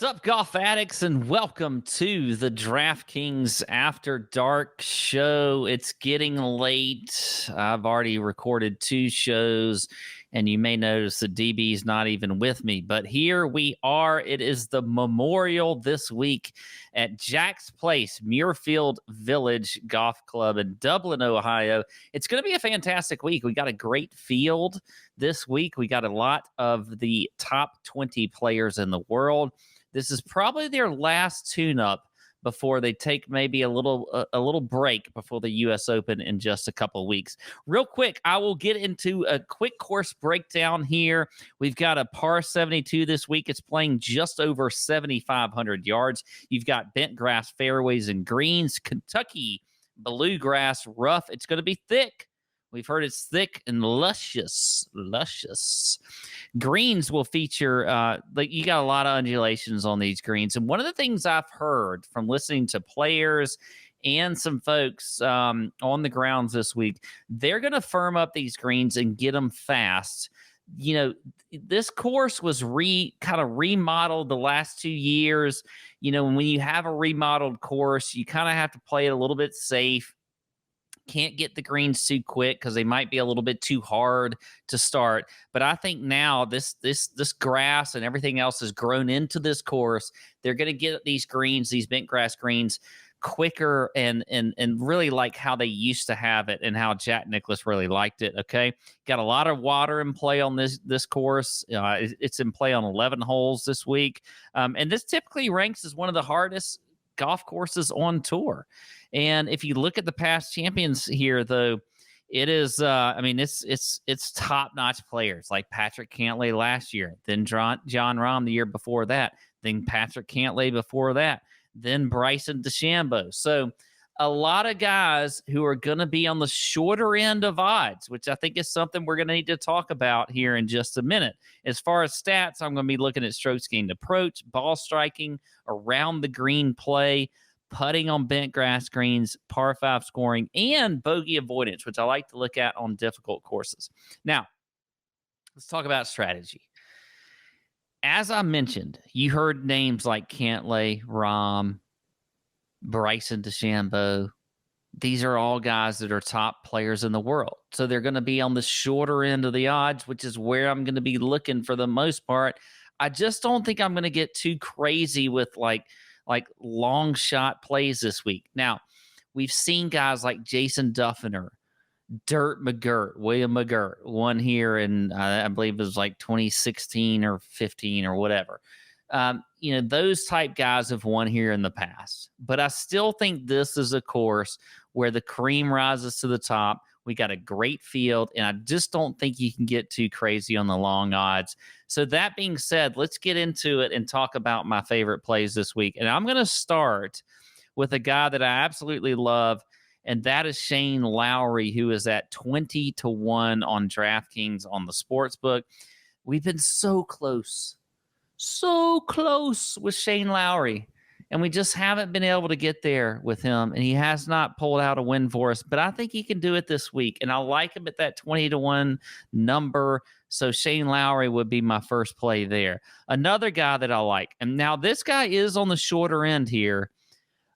What's up, golf addicts, and welcome to the DraftKings After Dark show. It's getting late. I've already recorded 2 shows, and you may notice the DB's not even with me, but here we are. It is the Memorial this week at Jack's Place, Muirfield Village Golf Club in Dublin, Ohio. It's going to be a fantastic week. We got a great field this week. We got a lot of the top 20 players in the world. This is probably their last tune-up before they take maybe a little break before the U.S. Open in just a couple of weeks. Real quick, I will get into a quick course breakdown here. We've got a par 72 this week. It's playing just over 7,500 yards. You've got bent grass fairways and greens, Kentucky bluegrass rough. It's going to be thick. We've heard it's thick and luscious. Greens will feature, you got a lot of undulations on these greens. And one of the things I've heard from listening to players and some folks on the grounds this week, they're going to firm up these greens and get them fast. You know, this course was kind of remodeled the last 2 years. You know, when you have a remodeled course, you kind of have to play it a little bit safe. Can't get the greens too quick because they might be a little bit too hard to start. But I think now this grass and everything else has grown into this course. They're going to get these greens, these bent grass greens, quicker and really like how they used to have it and how Jack Nicklaus really liked it. Okay, got a lot of water in play on this course. It's in play on 11 holes this week, and this typically ranks as one of the hardest golf courses on tour. And if you look at the past champions here, though, it is, it's top-notch players like Patrick Cantlay last year, then John Rahm the year before that, then Patrick Cantlay before that, then Bryson DeChambeau. So a lot of guys who are going to be on the shorter end of odds, which I think is something we're going to need to talk about here in just a minute. As far as stats, I'm going to be looking at strokes gained approach, ball striking, around the green play, putting on bent grass greens, par 5 scoring, and bogey avoidance, which I like to look at on difficult courses. Now, let's talk about strategy. As I mentioned, you heard names like Cantlay, Rahm, Bryson DeChambeau. These are all guys that are top players in the world. So they're going to be on the shorter end of the odds, which is where I'm going to be looking for the most part. I just don't think I'm going to get too crazy with like long shot plays this week. Now, we've seen guys like Jason Duffner, William McGirt, won here in, I believe it was like 2016 or 15 or whatever. Those type guys have won here in the past. But I still think this is a course where the cream rises to the top. We got a great field, and I just don't think you can get too crazy on the long odds. So that being said, let's get into it and talk about my favorite plays this week. And I'm going to start with a guy that I absolutely love, and that is Shane Lowry, who is at 20-1 on DraftKings on the sportsbook. We've been so close with Shane Lowry, and we just haven't been able to get there with him, and he has not pulled out a win for us, but I think he can do it this week, and I like him at that 20-1 number, so Shane Lowry would be my first play there. Another guy that I like, and now this guy is on the shorter end here,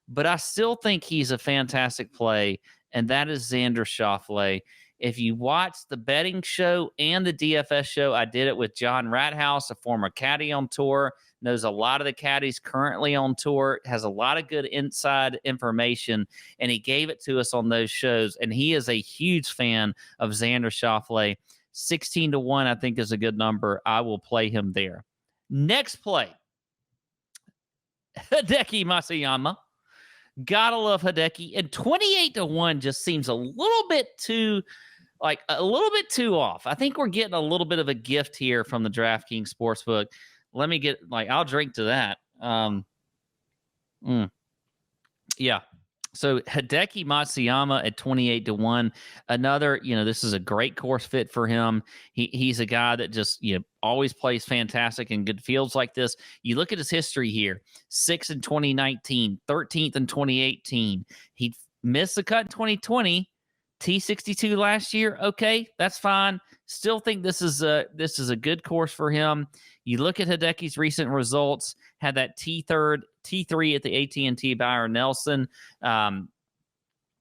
but I still think he's a fantastic play, and that is Xander Schauffele. If you watch the betting show and the DFS show, I did it with John Rathouse, a former caddy on tour, knows a lot of the caddies currently on tour, has a lot of good inside information, and he gave it to us on those shows. And he is a huge fan of Xander Schauffele. 16-1, I think, is a good number. I will play him there. Next play, Hideki Matsuyama. Gotta love Hideki. And 28-1 just seems a little bit too off. I think we're getting a little bit of a gift here from the DraftKings Sportsbook. Let me get, I'll drink to that. Yeah. So Hideki Matsuyama at 28-1. Another, this is a great course fit for him. He's a guy that just, always plays fantastic in good fields like this. You look at his history here: 6th in 2019, 13th in 2018. He missed the cut in 2020, T62 last year. Okay, that's fine. Still think this is a good course for him. You look at Hideki's recent results, had that T3 at the AT&T Byron Nelson.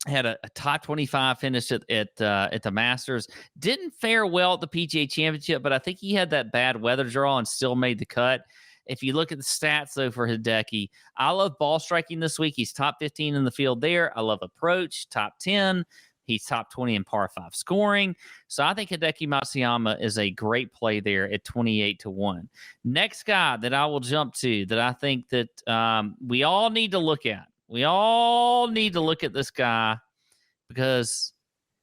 Had a top 25 finish at the Masters. Didn't fare well at the PGA Championship, but I think he had that bad weather draw and still made the cut. If you look at the stats, though, for Hideki, I love ball striking this week. He's top 15 in the field there. I love approach, top 10. He's top 20 in par 5 scoring. So I think Hideki Matsuyama is a great play there at 28-1. Next guy that I will jump to that I think that we all need to look at. We all need to look at this guy because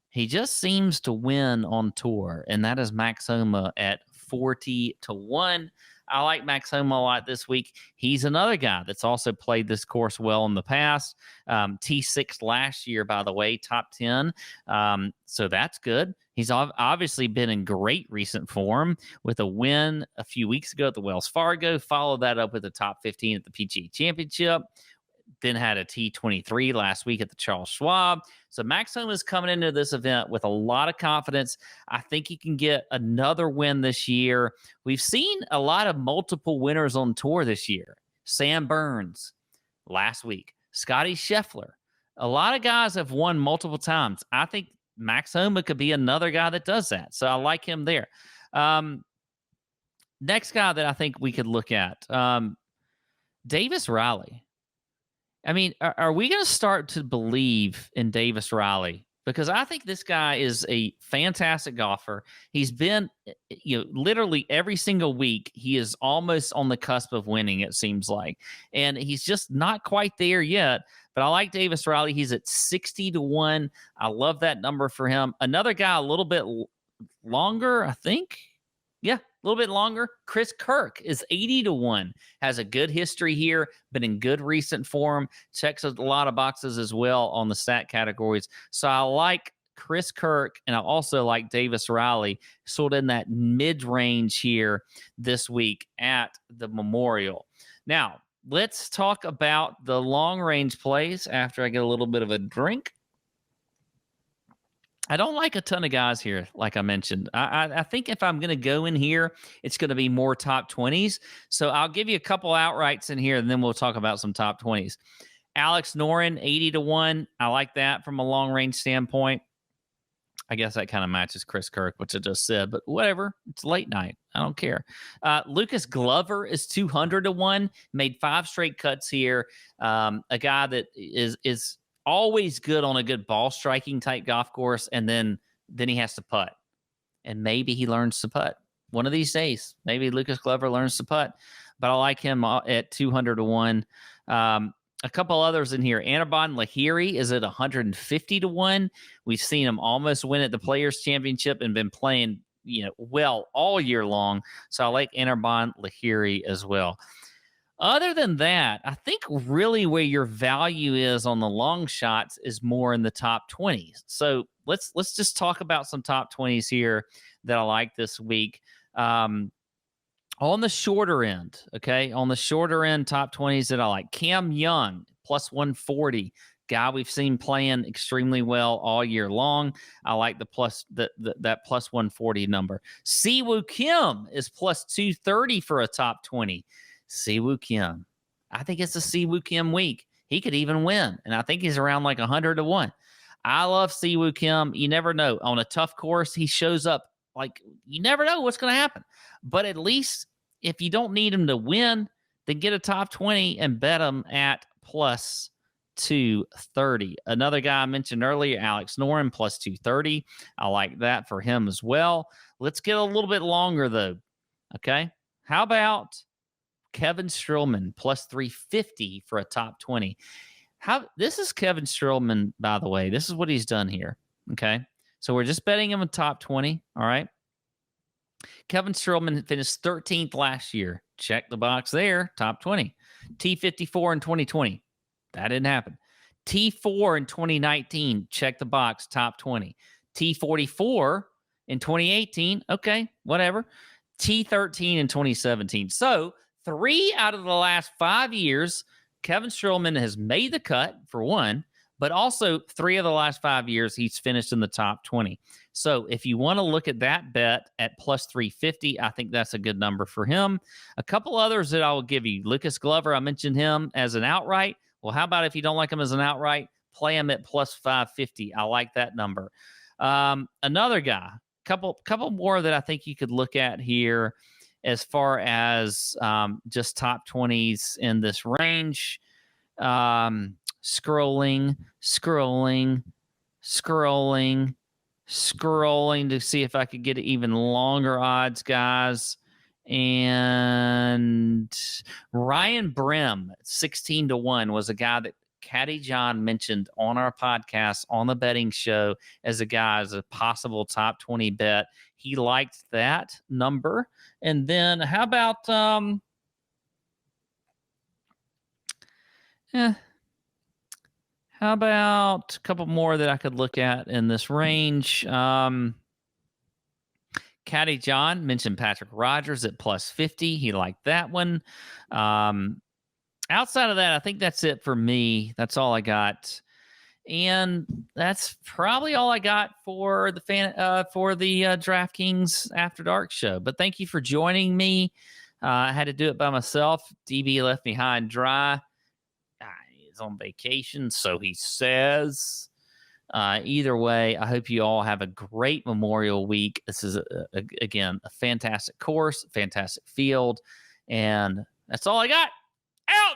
he just seems to win on tour, and that is Max Homa at 40-1. I like Max Homa a lot this week. He's another guy that's also played this course well in the past. T6 last year, by the way, top 10. So that's good. He's obviously been in great recent form with a win a few weeks ago at the Wells Fargo. Followed that up with the top 15 at the PGA Championship. Then had a T23 last week at the Charles Schwab. So Max Homa is coming into this event with a lot of confidence. I think he can get another win this year. We've seen a lot of multiple winners on tour this year. Sam Burns last week. Scotty Scheffler. A lot of guys have won multiple times. I think Max Homa could be another guy that does that. So I like him there. Next guy that I think we could look at, Davis Riley. I mean, are we going to start to believe in Davis Riley? Because I think this guy is a fantastic golfer. He's been, literally every single week, he is almost on the cusp of winning, it seems like. And he's just not quite there yet. But I like Davis Riley. He's at 60-1. I love that number for him. Another guy a little bit longer, I think. Yeah, a little bit longer. Chris Kirk is 80-1. Has a good history here, been in good recent form. Checks a lot of boxes as well on the stat categories. So I like Chris Kirk, and I also like Davis Riley, sort of in that mid-range here this week at the Memorial. Now, let's talk about the long-range plays after I get a little bit of a drink. I don't like a ton of guys here, like I mentioned. I think if I'm going to go in here, it's going to be more top 20s. So I'll give you a couple outrights in here, and then we'll talk about some top 20s. Alex Noren, 80-1. I like that from a long-range standpoint. I guess that kind of matches Chris Kirk, which I just said, but whatever. It's late night. I don't care. Lucas Glover is 200-1. Made 5 straight cuts here. A guy that is always good on a good ball striking type golf course, and then he has to putt. And maybe he learns to putt. One of these days, maybe Lucas Glover learns to putt. But I like him at 200-1. A couple others in here. Anirban Lahiri is at 150-1. We've seen him almost win at the Players Championship and been playing well all year long. So I like Anirban Lahiri as well. Other than that, I think really where your value is on the long shots is more in the top 20s. So let's just talk about some top 20s here that I like this week. On the shorter end, okay? On the shorter end, top 20s that I like. Cam Young, plus 140. Guy we've seen playing extremely well all year long. I like that plus 140 number. Siwoo Kim is plus 230 for a top 20. Siwoo Kim. I think it's a Siwoo Kim week. He could even win. And I think he's around like 100-1. I love Siwoo Kim. You never know. On a tough course, he shows up like you never know what's going to happen. But at least if you don't need him to win, then get a top 20 and bet him at plus 230. Another guy I mentioned earlier, Alex Noren, plus 230. I like that for him as well. Let's get a little bit longer, though. Okay? How about Kevin Streelman, plus 350 for a top 20. This is Kevin Streelman, by the way. This is what he's done here. Okay. So we're just betting him a top 20. All right. Kevin Streelman finished 13th last year. Check the box there. Top 20. T54 in 2020. That didn't happen. T4 in 2019. Check the box. Top 20. T44 in 2018. Okay. Whatever. T13 in 2017. So 3 out of the last 5 years, Kevin Streelman has made the cut, for one, But also 3 of the last 5 years, he's finished in the top 20. So if you want to look at that bet at plus 350, I think that's a good number for him. A couple others that I will give you. Lucas Glover, I mentioned him as an outright. Well, how about if you don't like him as an outright, play him at plus 550. I like that number. Another guy, couple more that I think you could look at here as far as just top 20s in this range. Scrolling to see if I could get even longer odds, guys. And Ryan Brim, 16-1, was a guy that Caddy John mentioned on our podcast on the betting show as a guy as a possible top 20 bet. He liked that number. And then how about how about a couple more that I could look at in this range? Caddy John mentioned Patrick Rogers at plus 50. He liked that one. Outside of that, I think that's it for me. That's all I got. And that's probably all I got for the DraftKings After Dark show. But thank you for joining me. I had to do it by myself. DB left me high and dry. He's on vacation, so he says. Either way, I hope you all have a great Memorial Week. This is, again, a fantastic course, fantastic field. And that's all I got. Out!